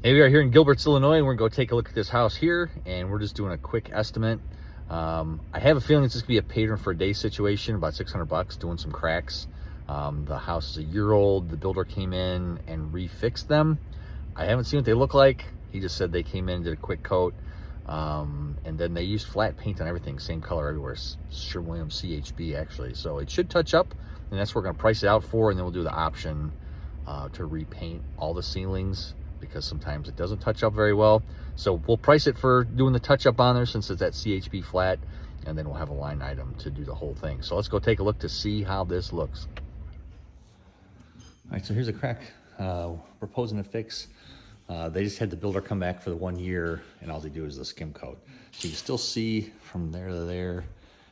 Hey, we are here in Gilberts, Illinois, and we're gonna go take a look at this house here, and we're just doing a quick estimate. I have a feeling it's just gonna be a pay for a day situation, about 600 bucks, doing some cracks. The house is a year old. The builder came in and refixed them. I haven't seen what they look like. He just said they came in, did a quick coat, and then they used flat paint on everything, same color everywhere. Sherwin-Williams CHB actually. So it should touch up, and that's what we're gonna price it out for, and then we'll do the option to repaint all the ceilings, because sometimes it doesn't touch up very well. So we'll price it for doing the touch up on there since it's that CHB flat, and then we'll have a line item to do the whole thing. So let's go take a look to see how this looks. All right, so here's a crack proposing to fix. They just had the builder come back for the 1 year, and all they do is the skim coat. So you can still see from there to there,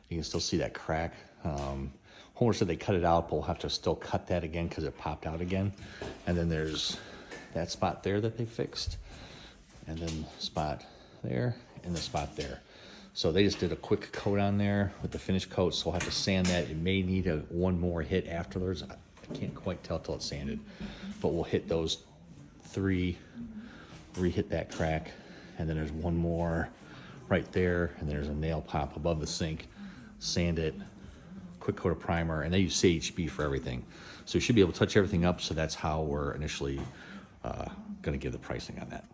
you can still see that crack. Homer said they cut it out, but we'll have to still cut that again because it popped out again. And then there's that spot there that they fixed, and then the spot there, and the spot there. So they just did a quick coat on there with the finish coat, so we'll have to sand that. It may need one more hit afterwards. I can't quite tell till it's sanded, but we'll hit those three, re-hit that crack, and then there's one more right there, and there's a nail pop above the sink. Sand it, quick coat of primer, and they use CHB for everything. So you should be able to touch everything up, so that's how we're initially going to give the pricing on that.